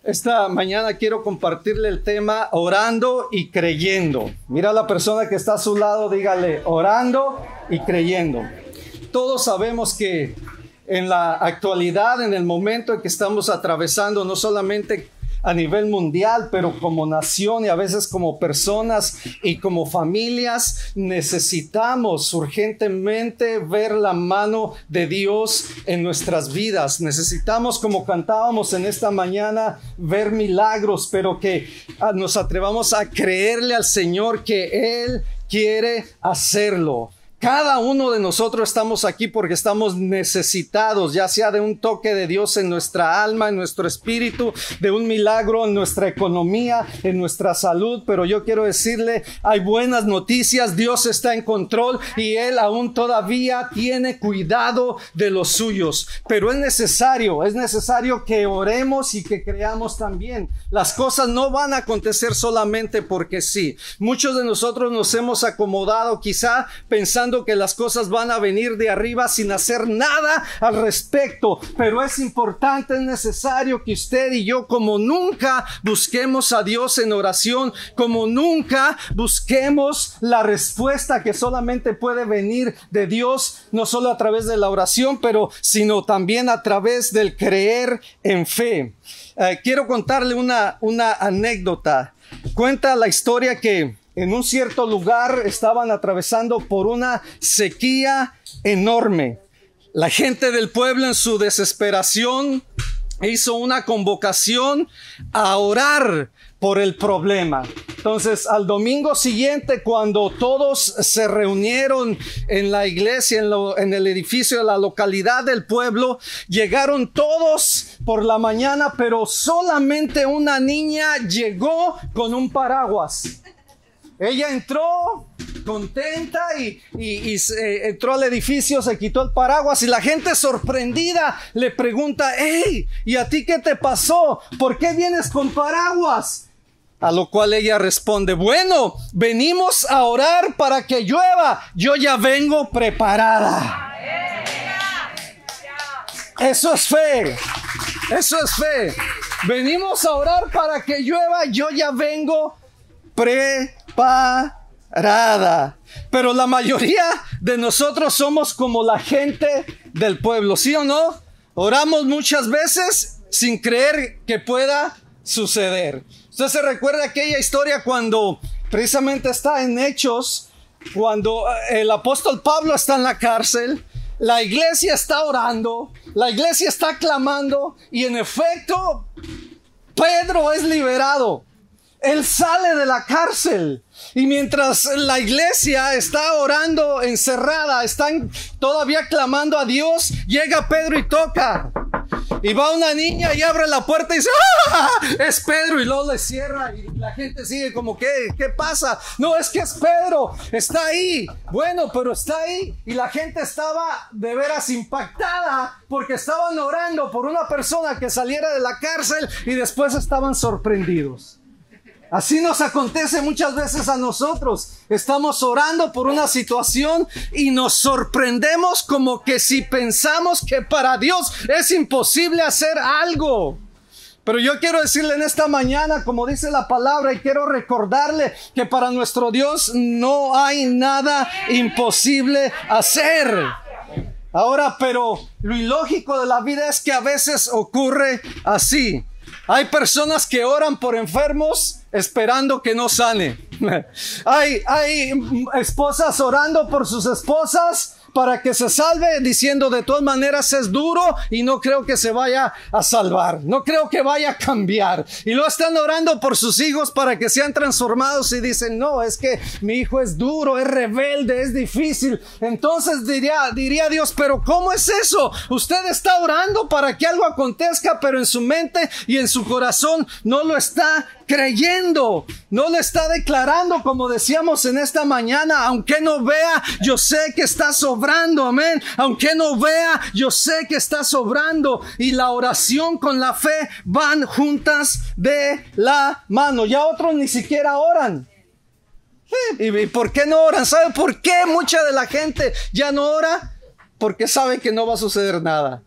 Esta mañana quiero compartirle el tema orando y creyendo. Mira a la persona que está a su lado, dígale orando y creyendo. Todos sabemos que en la actualidad, en el momento en que estamos atravesando, no solamente a nivel mundial, pero como nación y a veces como personas y como familias, necesitamos urgentemente ver la mano de Dios en nuestras vidas. Necesitamos, como cantábamos en esta mañana, ver milagros, pero que nos atrevamos a creerle al Señor que Él quiere hacerlo. Cada uno de nosotros estamos aquí porque estamos necesitados, ya sea de un toque de Dios en nuestra alma, en nuestro espíritu, de un milagro en nuestra economía, en nuestra salud. Pero yo quiero decirle, hay buenas noticias, Dios está en control y Él aún todavía tiene cuidado de los suyos. Pero es necesario que oremos y que creamos también. Las cosas no van a acontecer solamente porque sí. Muchos de nosotros nos hemos acomodado quizá pensando que las cosas van a venir de arriba sin hacer nada al respecto, pero es importante, es necesario que usted y yo como nunca busquemos a Dios en oración, como nunca busquemos la respuesta que solamente puede venir de Dios, no solo a través de la oración, sino también a través del creer en fe. Quiero contarle una anécdota. Cuenta la historia que en un cierto lugar estaban atravesando por una sequía enorme. La gente del pueblo, en su desesperación, hizo una convocación a orar por el problema. Entonces, al domingo siguiente, cuando todos se reunieron en la iglesia, en el edificio de la localidad del pueblo, llegaron todos por la mañana, pero solamente una niña llegó con un paraguas. Ella entró contenta y entró al edificio, se quitó el paraguas y la gente sorprendida le pregunta: hey, ¿y a ti qué te pasó? ¿Por qué vienes con paraguas? A lo cual ella responde: bueno, venimos a orar para que llueva. Yo ya vengo preparada. Eso es fe. Eso es fe. Venimos a orar para que llueva. Yo ya vengo preparada. Pero la mayoría de nosotros somos como la gente del pueblo, ¿sí o no? Oramos muchas veces sin creer que pueda suceder. Usted se recuerda aquella historia cuando precisamente está en Hechos, cuando el apóstol Pablo está en la cárcel, la iglesia está orando, la iglesia está clamando y en efecto Pedro es liberado. Él sale de la cárcel y mientras la iglesia está orando encerrada, están todavía clamando a Dios, llega Pedro y toca. Y va una niña y abre la puerta y dice: ¡ah! Es Pedro, y luego le cierra y la gente sigue como: ¿qué pasa? No, es que es Pedro, está ahí. Bueno, pero está ahí. Y la gente estaba de veras impactada porque estaban orando por una persona que saliera de la cárcel y después estaban sorprendidos. Así nos acontece muchas veces a nosotros. Estamos orando por una situación y nos sorprendemos como que si pensamos que para Dios es imposible hacer algo. Pero yo quiero decirle en esta mañana, como dice la palabra, y quiero recordarle que para nuestro Dios no hay nada imposible hacer. Ahora, pero lo ilógico de la vida es que a veces ocurre así. Hay personas que oran por enfermos esperando que no sane. Hay esposas orando por sus esposas para que se salve, diciendo: de todas maneras es duro y no creo que se vaya a salvar, no creo que vaya a cambiar. Y luego están orando por sus hijos para que sean transformados y dicen: no, es que mi hijo es duro, es rebelde, es difícil. Entonces diría Dios: pero ¿cómo es eso? Usted está orando para que algo acontezca, pero en su mente y en su corazón no lo está creyendo, no le está declarando, como decíamos en esta mañana. Aunque no vea, yo sé que está sobrando, amén. Aunque no vea, yo sé que está sobrando. Y la oración con la fe van juntas de la mano. Ya otros ni siquiera oran. ¿Y por qué no oran? ¿Sabe por qué mucha de la gente ya no ora? Porque sabe que no va a suceder nada.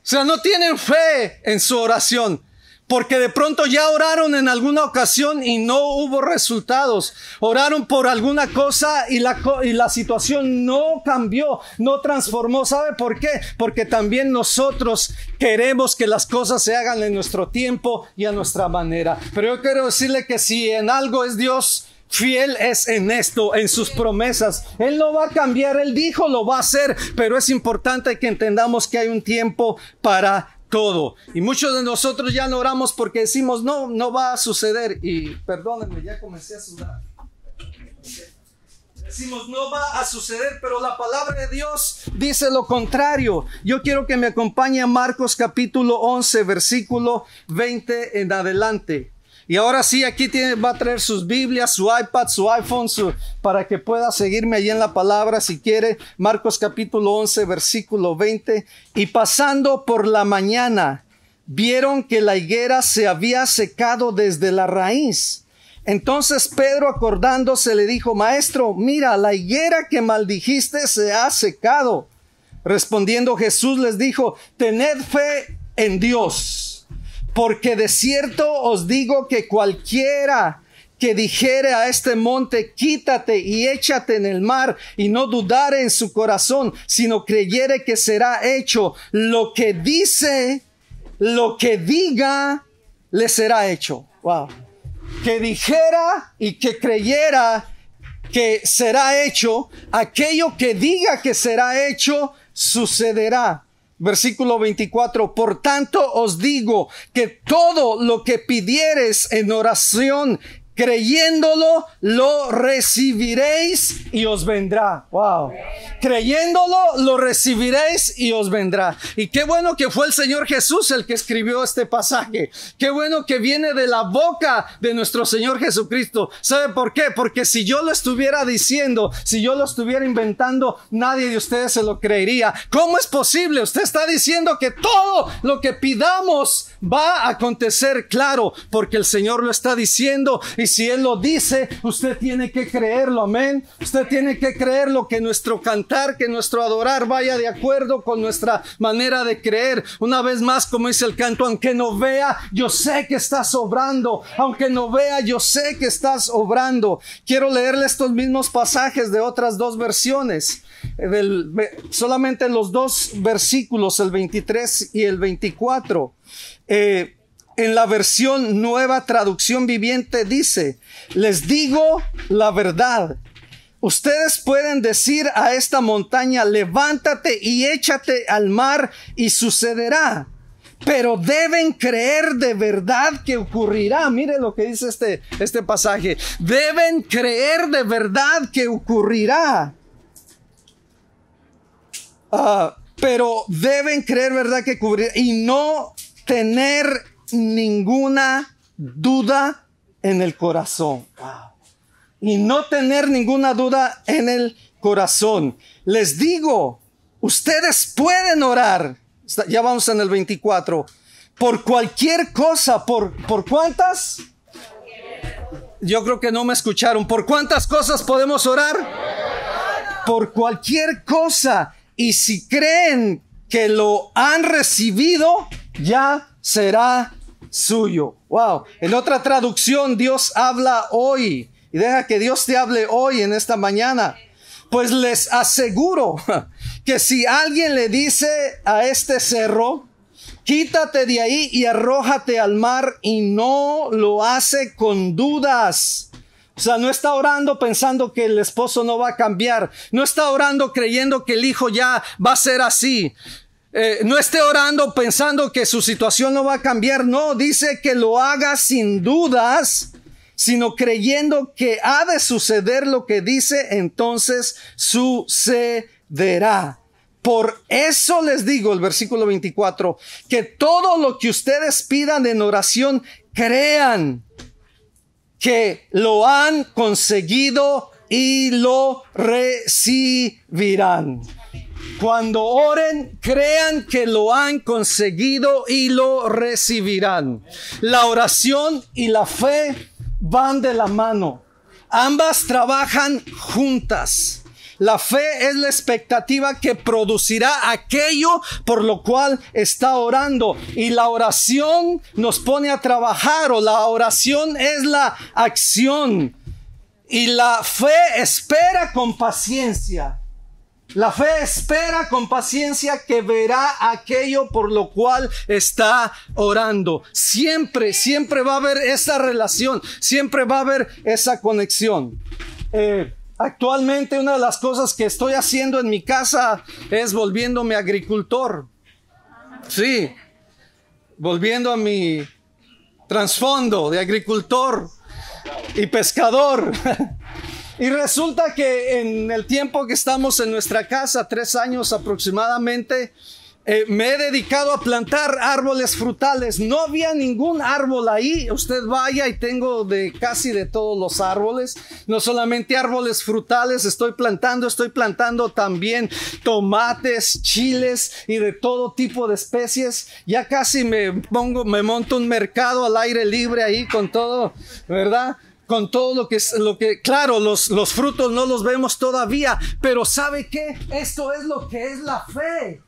O sea, no tienen fe en su oración. Porque de pronto ya oraron en alguna ocasión y no hubo resultados. Oraron por alguna cosa y la situación no cambió, no transformó. ¿Sabe por qué? Porque también nosotros queremos que las cosas se hagan en nuestro tiempo y a nuestra manera. Pero yo quiero decirle que si en algo es Dios fiel, es en esto, en sus promesas. Él no va a cambiar, Él dijo, lo va a hacer, pero es importante que entendamos que hay un tiempo para todo. Y muchos de nosotros ya no oramos porque decimos, no va a suceder. Y perdónenme, ya comencé a sudar. Decimos, no va a suceder, pero la palabra de Dios dice lo contrario. Yo quiero que me acompañe a Marcos capítulo 11, versículo 20 en adelante. Y ahora sí, aquí va a traer sus Biblias, su iPad, su iPhone, para que pueda seguirme allí en la palabra si quiere. Marcos capítulo 11, versículo 20. Y pasando por la mañana, vieron que la higuera se había secado desde la raíz. Entonces Pedro, acordándose, le dijo, Maestro, mira, la higuera que maldijiste se ha secado. Respondiendo Jesús les dijo, tened fe en Dios. Porque de cierto os digo que cualquiera que dijere a este monte, quítate y échate en el mar, y no dudare en su corazón, sino creyere que será hecho lo que dice, lo que diga, le será hecho. Wow. Que dijera y que creyera que será hecho, aquello que diga que será hecho, sucederá. Versículo 24, por tanto os digo que todo lo que pidiereis en oración, creyéndolo, lo recibiréis y os vendrá. Wow. Creyéndolo, lo recibiréis y os vendrá. Y qué bueno que fue el Señor Jesús el que escribió este pasaje. Qué bueno que viene de la boca de nuestro Señor Jesucristo. ¿Sabe por qué? Porque si yo lo estuviera diciendo, si yo lo estuviera inventando, nadie de ustedes se lo creería. ¿Cómo es posible? Usted está diciendo que todo lo que pidamos va a acontecer. Claro, porque el Señor lo está diciendo. Y si Él lo dice, usted tiene que creerlo, amén. Usted tiene que creerlo, que nuestro cantar, que nuestro adorar vaya de acuerdo con nuestra manera de creer. Una vez más, como dice el canto, aunque no vea, yo sé que estás obrando. Aunque no vea, yo sé que estás obrando. Quiero leerle estos mismos pasajes de otras dos versiones. Solamente los dos versículos, el 23 y el 24. En la versión Nueva Traducción Viviente dice, les digo la verdad. Ustedes pueden decir a esta montaña, levántate y échate al mar y sucederá. Pero deben creer de verdad que ocurrirá. Mire lo que dice este pasaje. Deben creer de verdad que ocurrirá. Pero deben creer verdad que ocurrirá y no tener ninguna duda en el corazón. Wow. Y no tener ninguna duda en el corazón. Les digo, ustedes pueden orar. Ya vamos en el 24. Por cualquier cosa. ¿Por cuántas? Yo creo que no me escucharon. ¿Por cuántas cosas podemos orar? Por cualquier cosa. Y si creen que lo han recibido, ya será suyo. Wow. En otra traducción, Dios habla hoy. Y deja que Dios te hable hoy en esta mañana. Pues les aseguro que si alguien le dice a este cerro, quítate de ahí y arrójate al mar, y no lo hace con dudas. O sea, no está orando pensando que el esposo no va a cambiar. No está orando creyendo que el hijo ya va a ser así. No esté orando pensando que su situación no va a cambiar. No, dice que lo haga sin dudas, sino creyendo que ha de suceder lo que dice, entonces sucederá. Por eso les digo, el versículo 24, que todo lo que ustedes pidan en oración, crean que lo han conseguido y lo recibirán. Cuando oren, crean que lo han conseguido y lo recibirán. La oración y la fe van de la mano. Ambas trabajan juntas. La fe es la expectativa que producirá aquello por lo cual está orando. Y la oración nos pone a trabajar, o la oración es la acción. Y la fe espera con paciencia. La fe espera con paciencia que verá aquello por lo cual está orando. Siempre, siempre va a haber esa relación. Siempre va a haber esa conexión. Actualmente una de las cosas que estoy haciendo en mi casa es volviéndome agricultor. Sí, volviendo a mi trasfondo de agricultor y pescador. Y resulta que en el tiempo que estamos en nuestra casa, 3 años aproximadamente, me he dedicado a plantar árboles frutales. No había ningún árbol ahí. Usted vaya y tengo casi de todos los árboles. No solamente árboles frutales, estoy plantando también tomates, chiles y de todo tipo de especies. Ya casi me monto un mercado al aire libre ahí con todo, ¿verdad? Con todo lo que claro, los frutos no los vemos todavía, pero ¿sabe qué? Esto es lo que es la fe.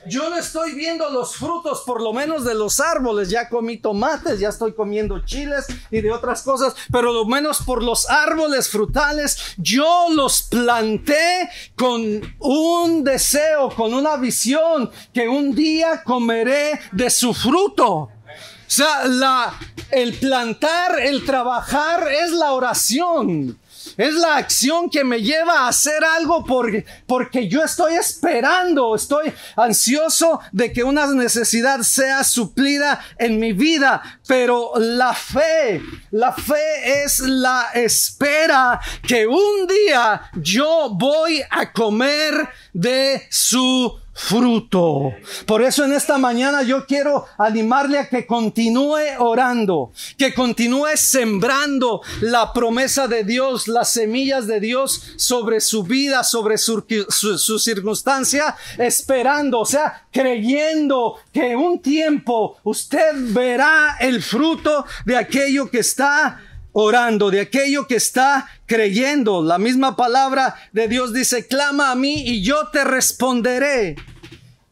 Yo no estoy viendo los frutos, por lo menos de los árboles. Ya comí tomates, ya estoy comiendo chiles y de otras cosas, pero lo menos por los árboles frutales, yo los planté con un deseo, con una visión, que un día comeré de su fruto. O sea, el plantar, el trabajar es la oración. Es la acción que me lleva a hacer algo porque yo estoy esperando, estoy ansioso de que una necesidad sea suplida en mi vida. Pero la fe es la espera que un día yo voy a comer de su fruto. Por eso en esta mañana yo quiero animarle a que continúe orando, que continúe sembrando la promesa de Dios, las semillas de Dios sobre su vida, sobre su circunstancia, esperando, o sea, creyendo que un tiempo usted verá el fruto de aquello que está orando, de aquello que está creyendo. La misma palabra de Dios dice: clama a mí y yo te responderé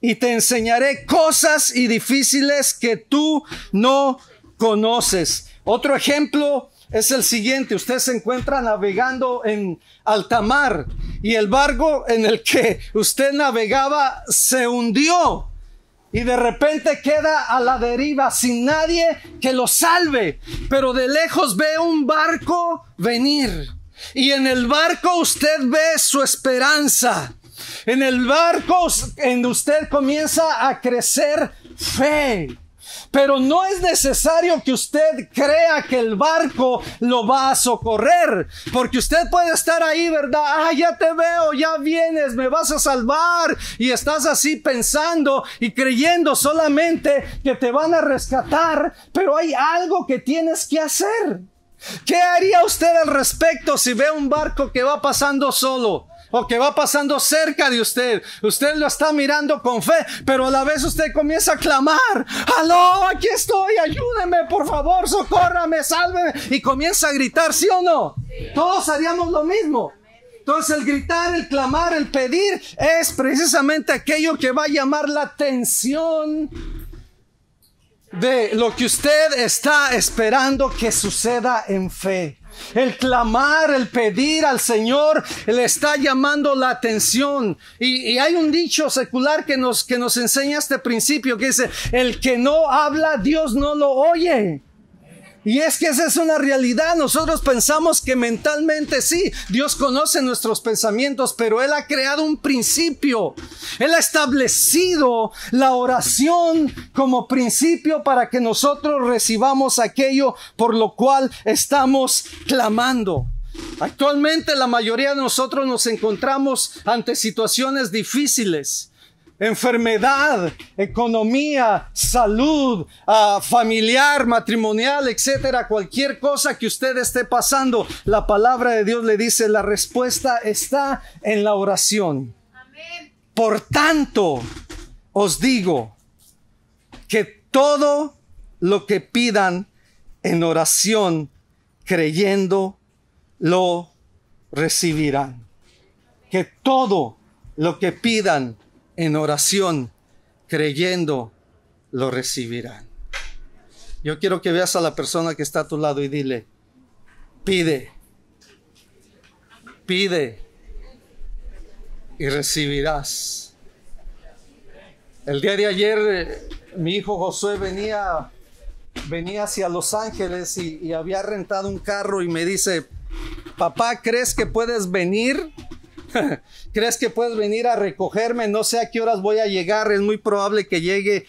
y te enseñaré cosas y difíciles que tú no conoces. Otro ejemplo es el siguiente: usted se encuentra navegando en alta mar y el barco en el que usted navegaba se hundió. Y de repente queda a la deriva sin nadie que lo salve. Pero de lejos ve un barco venir. Y en el barco usted ve su esperanza. En el barco en usted comienza a crecer fe. Pero no es necesario que usted crea que el barco lo va a socorrer, porque usted puede estar ahí, ¿verdad? Ah, ya te veo, ya vienes, me vas a salvar. Y estás así pensando y creyendo solamente que te van a rescatar, pero hay algo que tienes que hacer. ¿Qué haría usted al respecto si ve un barco que va pasando solo? O que va pasando cerca de usted. Usted lo está mirando con fe, pero a la vez usted comienza a clamar: ¡aló, aquí estoy! ¡Ayúdeme, por favor! ¡Socórrame, sálveme! Y comienza a gritar, ¿sí o no? Sí. Todos haríamos lo mismo. Entonces el gritar, el clamar, el pedir es precisamente aquello que va a llamar la atención de lo que usted está esperando que suceda en fe. El clamar, el pedir al Señor le está llamando la atención. Y hay un dicho secular que nos enseña este principio, que dice: el que no habla, Dios no lo oye. Y es que esa es una realidad. Nosotros pensamos que mentalmente sí, Dios conoce nuestros pensamientos, pero Él ha creado un principio. Él ha establecido la oración como principio para que nosotros recibamos aquello por lo cual estamos clamando. Actualmente la mayoría de nosotros nos encontramos ante situaciones difíciles. Enfermedad, economía, salud, familiar, matrimonial, etcétera. Cualquier cosa que usted esté pasando, la palabra de Dios le dice: la respuesta está en la oración. Amén. Por tanto, os digo que todo lo que pidan en oración, creyendo, lo recibirán. que todo lo que pidan en oración, creyendo, lo recibirán. Yo quiero que veas a la persona que está a tu lado y dile, pide, pide y recibirás. El día de ayer mi hijo Josué venía hacia Los Ángeles y había rentado un carro y me dice, papá, ¿crees que puedes venir? ¿Crees que puedes venir a recogerme? No sé a qué horas voy a llegar, es muy probable que llegue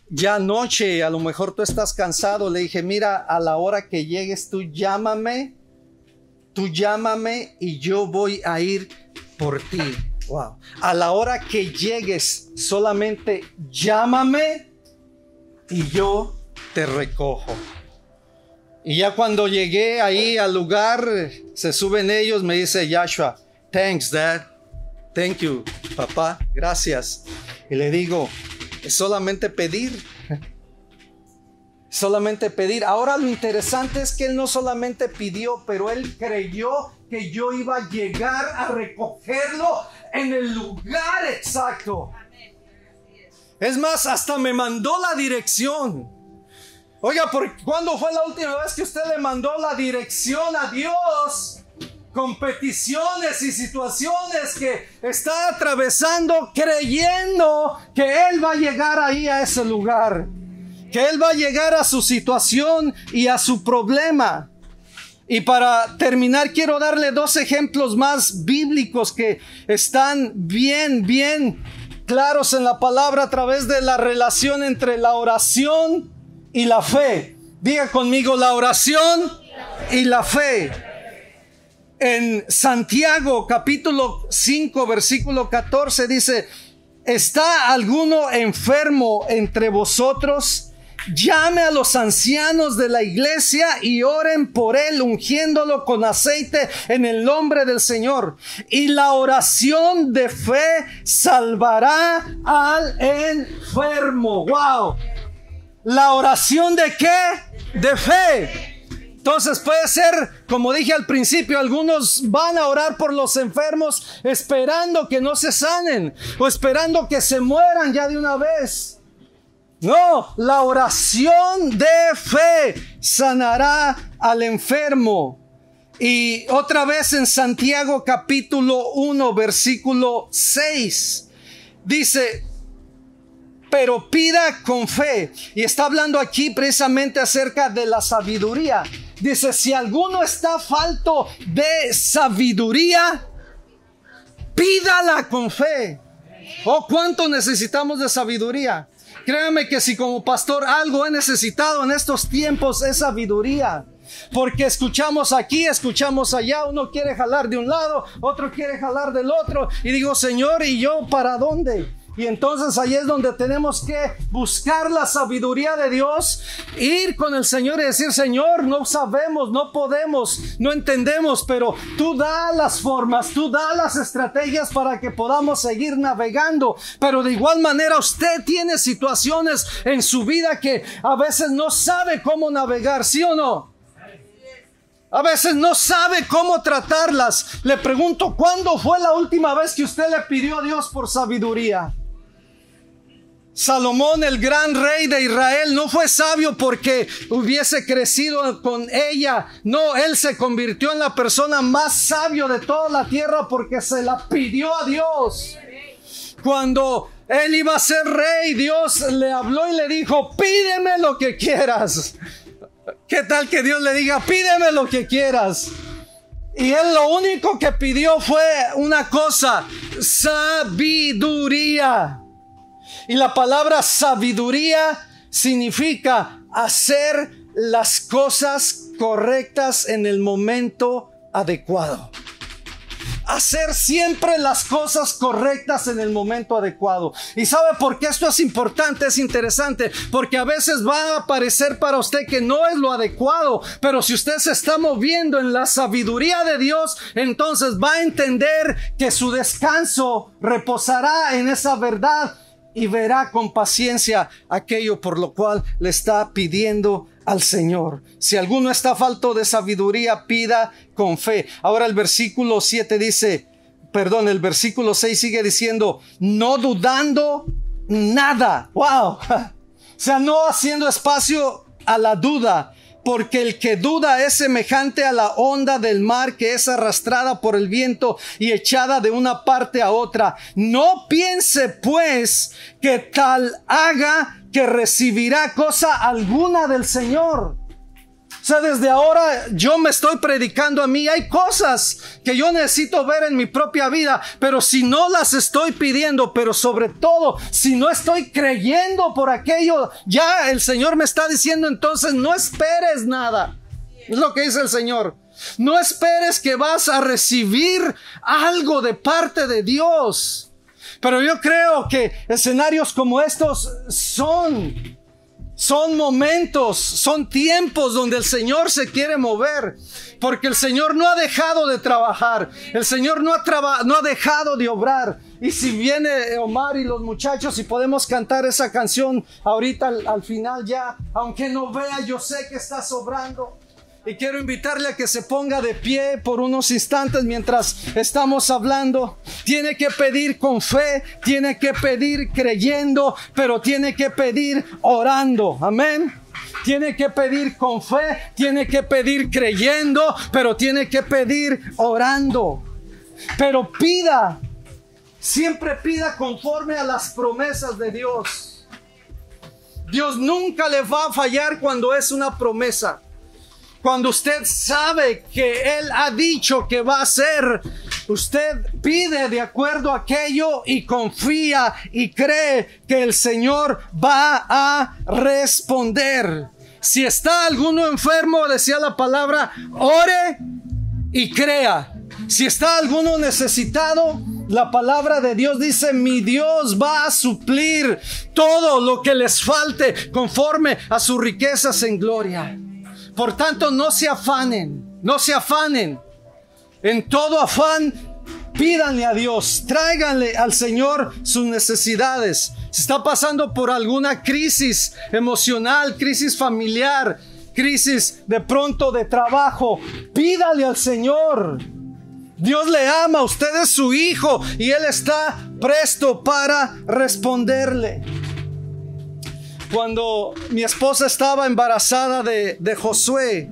ya anoche, a lo mejor tú estás cansado. Le dije, mira, a la hora que llegues tú llámame y yo voy a ir por ti. Wow. A la hora que llegues solamente llámame y yo te recojo. Y ya cuando llegué ahí al lugar, se suben ellos, me dice Joshua, thanks dad, thank you papá, gracias. Y le digo, es solamente pedir. Solamente pedir. Ahora lo interesante es que él no solamente pidió, pero él creyó que yo iba a llegar a recogerlo en el lugar exacto. Es más, hasta me mandó la dirección. Oiga, ¿cuándo fue la última vez que usted le mandó la dirección a Dios con peticiones y situaciones que está atravesando, creyendo que Él va a llegar ahí a ese lugar? Que Él va a llegar a su situación y a su problema. Y para terminar, quiero darle 2 ejemplos más bíblicos que están bien claros en la palabra a través de la relación entre la oración y la fe. Diga conmigo, la oración y la fe. En Santiago capítulo 5 versículo 14 dice, ¿está alguno enfermo entre vosotros? Llame a los ancianos de la iglesia y oren por él, ungiéndolo con aceite en el nombre del Señor. Y la oración de fe salvará al enfermo. ¡Wow! ¿La oración de qué? De fe. Entonces puede ser, como dije al principio, algunos van a orar por los enfermos esperando que no se sanen o esperando que se mueran ya de una vez. No, la oración de fe sanará al enfermo. Y otra vez en Santiago capítulo 1 versículo 6 dice, pero pida con fe. Y está hablando aquí precisamente acerca de la sabiduría. Dice, si alguno está falto de sabiduría, pídala con fe. Oh, ¿cuánto necesitamos de sabiduría? Créame que si como pastor algo he necesitado en estos tiempos es sabiduría. Porque escuchamos aquí, escuchamos allá, uno quiere jalar de un lado, otro quiere jalar del otro. Y digo, Señor, ¿y yo para dónde? Y entonces ahí es donde tenemos que buscar la sabiduría de Dios, ir con el Señor y decir, Señor, no sabemos, no podemos, no entendemos, pero tú da las formas, tú da las estrategias para que podamos seguir navegando. Pero de igual manera usted tiene situaciones en su vida que a veces no sabe cómo navegar, ¿sí o no? A veces no sabe cómo tratarlas. Le pregunto, ¿cuándo fue la última vez que usted le pidió a Dios por sabiduría? Salomón, el gran rey de Israel, no fue sabio porque hubiese crecido con ella. No, él se convirtió en la persona más sabio de toda la tierra porque se la pidió a Dios. Cuando él iba a ser rey, Dios le habló y le dijo, pídeme lo que quieras. ¿Qué tal que Dios le diga, pídeme lo que quieras? Y él lo único que pidió fue una cosa, sabiduría. Y la palabra sabiduría significa hacer las cosas correctas en el momento adecuado. Hacer siempre las cosas correctas en el momento adecuado. ¿Y sabe por qué esto es importante? Es interesante porque a veces va a parecer para usted que no es lo adecuado, pero si usted se está moviendo en la sabiduría de Dios, entonces va a entender que su descanso reposará en esa verdad y verá con paciencia aquello por lo cual le está pidiendo al Señor. Si alguno está falto de sabiduría, pida con fe. Ahora el versículo 7 dice, el versículo 6 sigue diciendo, no dudando nada. Wow. O sea, no haciendo espacio a la duda, porque el que duda es semejante a la onda del mar que es arrastrada por el viento y echada de una parte a otra. No piense pues que tal haga que recibirá cosa alguna del Señor. O sea, desde ahora yo me estoy predicando a mí. Hay cosas que yo necesito ver en mi propia vida, pero si no las estoy pidiendo, pero sobre todo si no estoy creyendo por aquello, ya el Señor me está diciendo, entonces no esperes nada. Es lo que dice el Señor. No esperes que vas a recibir algo de parte de Dios. Pero yo creo que escenarios como estos son momentos, son tiempos donde el Señor se quiere mover, porque el Señor no ha dejado de trabajar, el Señor no ha dejado de obrar. Y si viene Omar y los muchachos y podemos cantar esa canción ahorita al final ya, aunque no vea, yo sé que está sobrando. Y quiero invitarle a que se ponga de pie por unos instantes mientras estamos hablando. Tiene que pedir con fe, tiene que pedir creyendo, pero tiene que pedir orando. Amén. Tiene que pedir con fe, tiene que pedir creyendo, pero tiene que pedir orando. Pero pida, siempre pida conforme a las promesas de Dios. Dios nunca le va a fallar cuando es una promesa. Cuando usted sabe que Él ha dicho que va a hacer, usted pide de acuerdo a aquello y confía y cree que el Señor va a responder. Si está alguno enfermo, decía la palabra, ore y crea. Si está alguno necesitado, la palabra de Dios dice, mi Dios va a suplir todo lo que les falte conforme a sus riquezas en gloria. Por tanto, no se afanen, no se afanen. En todo afán, pídanle a Dios, tráiganle al Señor sus necesidades. Si está pasando por alguna crisis emocional, crisis familiar, crisis de pronto de trabajo, pídale al Señor. Dios le ama, usted es su hijo y Él está presto para responderle. Cuando mi esposa estaba embarazada de Josué,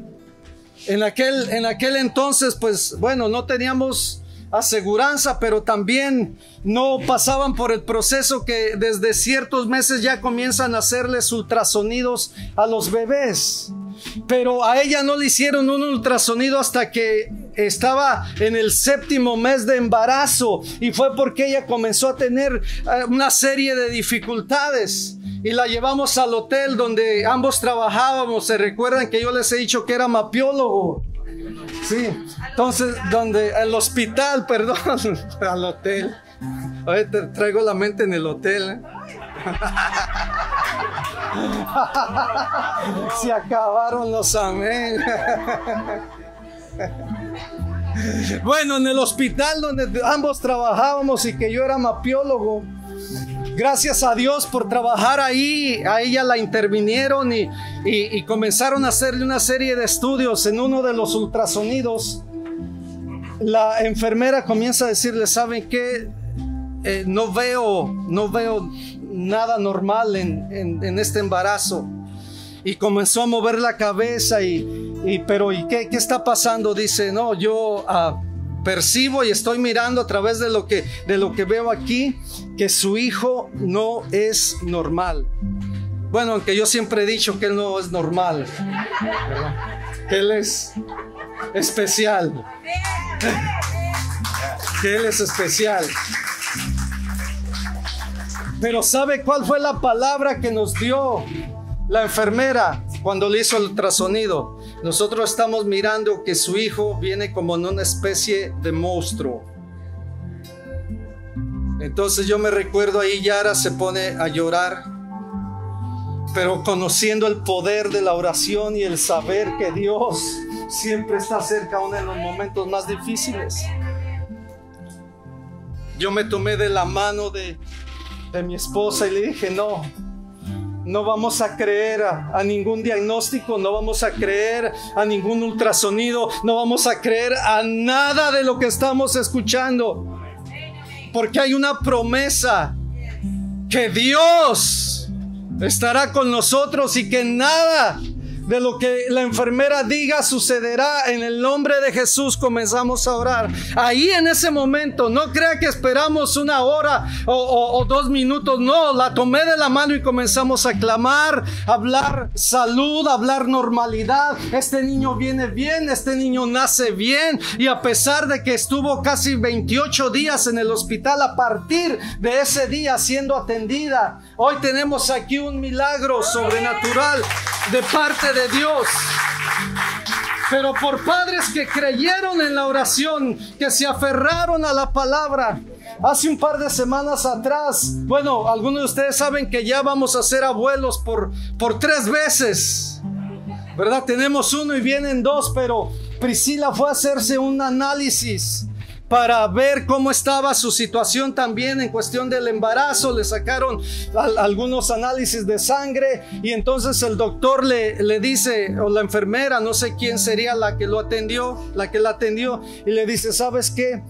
en aquel entonces, pues bueno, no teníamos aseguranza, pero también no pasaban por el proceso que desde ciertos meses ya comienzan a hacerles ultrasonidos a los bebés. Pero a ella no le hicieron un ultrasonido hasta que estaba en el 7º mes de embarazo, y fue porque ella comenzó a tener una serie de dificultades. Y la llevamos al hotel donde ambos trabajábamos. Se recuerdan que yo les he dicho que era mapiólogo. Sí, entonces, el hospital, perdón, al hotel. Oye, te traigo la mente en el hotel. Se acabaron los amén. Bueno, en el hospital donde ambos trabajábamos y que yo era mapiólogo. Gracias a Dios por trabajar ahí. A ella la intervinieron y comenzaron a hacerle una serie de estudios. En uno de los ultrasonidos, la enfermera comienza a decirle, ¿saben qué? No veo nada normal en este embarazo. Y comenzó a mover la cabeza pero ¿qué está pasando? Dice, no, yo percibo y estoy mirando a través de lo que veo aquí, que su hijo no es normal. Bueno, aunque yo siempre he dicho que él no es normal, ¿verdad? Que él es especial. Que él es especial. Pero ¿sabe cuál fue la palabra que nos dio la enfermera cuando le hizo el ultrasonido? Nosotros estamos mirando que su hijo viene como en una especie de monstruo. Entonces yo me recuerdo ahí, Yara se pone a llorar, pero conociendo el poder de la oración y el saber que Dios siempre está cerca aún en los momentos más difíciles. Yo me tomé de la mano de mi esposa y le dije, no vamos a creer a ningún diagnóstico, no vamos a creer a ningún ultrasonido, no vamos a creer a nada de lo que estamos escuchando. porque hay una promesa que Dios estará con nosotros y que nada de lo que la enfermera diga sucederá. En el nombre de Jesús comenzamos a orar. Ahí en ese momento, no crea que esperamos una hora o 2 minutos. No, la tomé de la mano y comenzamos a clamar, a hablar salud, a hablar normalidad. Este niño viene bien, este niño nace bien. Y a pesar de que estuvo casi 28 días en el hospital, a partir de ese día siendo atendida, hoy tenemos aquí un milagro sobrenatural de parte de Dios. Pero por padres que creyeron en la oración, que se aferraron a la palabra. Hace un par de semanas atrás, bueno, algunos de ustedes saben que ya vamos a ser abuelos por 3 veces, ¿verdad? Tenemos 1 y vienen 2, pero Priscila fue a hacerse un análisis para ver cómo estaba su situación también en cuestión del embarazo. Le sacaron algunos análisis de sangre y entonces el doctor le dice, o la enfermera, no sé quién sería la que la atendió, y le dice, ¿sabes qué?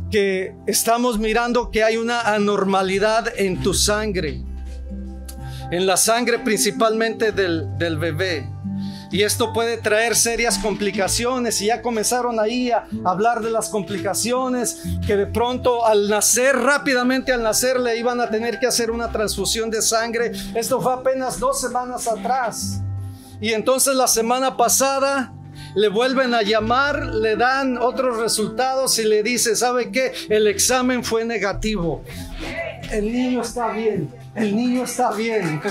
Que estamos mirando que hay una anormalidad en tu sangre, en la sangre principalmente del bebé. Y esto puede traer serias complicaciones. Y ya comenzaron ahí a hablar de las complicaciones, que de pronto al nacer, rápidamente al nacer, le iban a tener que hacer una transfusión de sangre. Esto fue apenas 2 semanas atrás. Y entonces la semana pasada le vuelven a llamar, le dan otros resultados y le dice, ¿sabe qué? El examen fue negativo. El niño está bien. El niño está bien.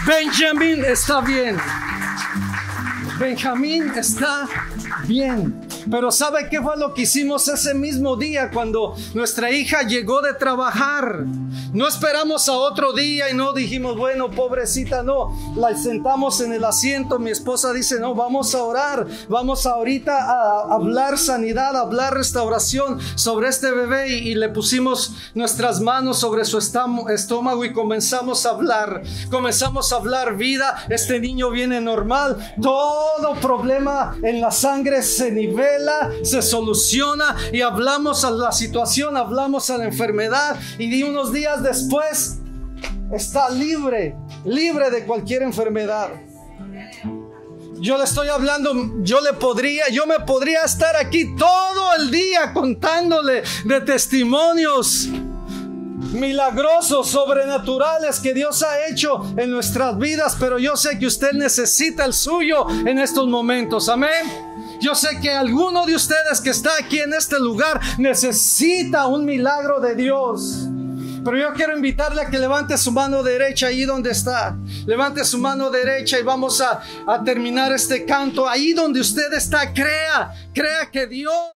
Benjamín está bien. Benjamín está bien. Pero ¿sabe qué fue lo que hicimos ese mismo día cuando nuestra hija llegó de trabajar? No esperamos a otro día y no dijimos, bueno, pobrecita, no. La sentamos en el asiento. Mi esposa dice, no, vamos a orar. Vamos ahorita a hablar sanidad, a hablar restauración sobre este bebé. Y le pusimos nuestras manos sobre su estómago y comenzamos a hablar. Comenzamos a hablar vida. Este niño viene normal. Todo problema en la sangre se nivela, se soluciona, y hablamos a la situación, hablamos a la enfermedad, y unos días después está libre de cualquier enfermedad. Yo le estoy hablando, yo me podría estar aquí todo el día contándole de testimonios milagrosos, sobrenaturales que Dios ha hecho en nuestras vidas, pero yo sé que usted necesita el suyo en estos momentos. Amén. Yo sé que alguno de ustedes que está aquí en este lugar necesita un milagro de Dios. Pero yo quiero invitarle a que levante su mano derecha ahí donde está. Levante su mano derecha y vamos a terminar este canto. Ahí donde usted está, crea que Dios...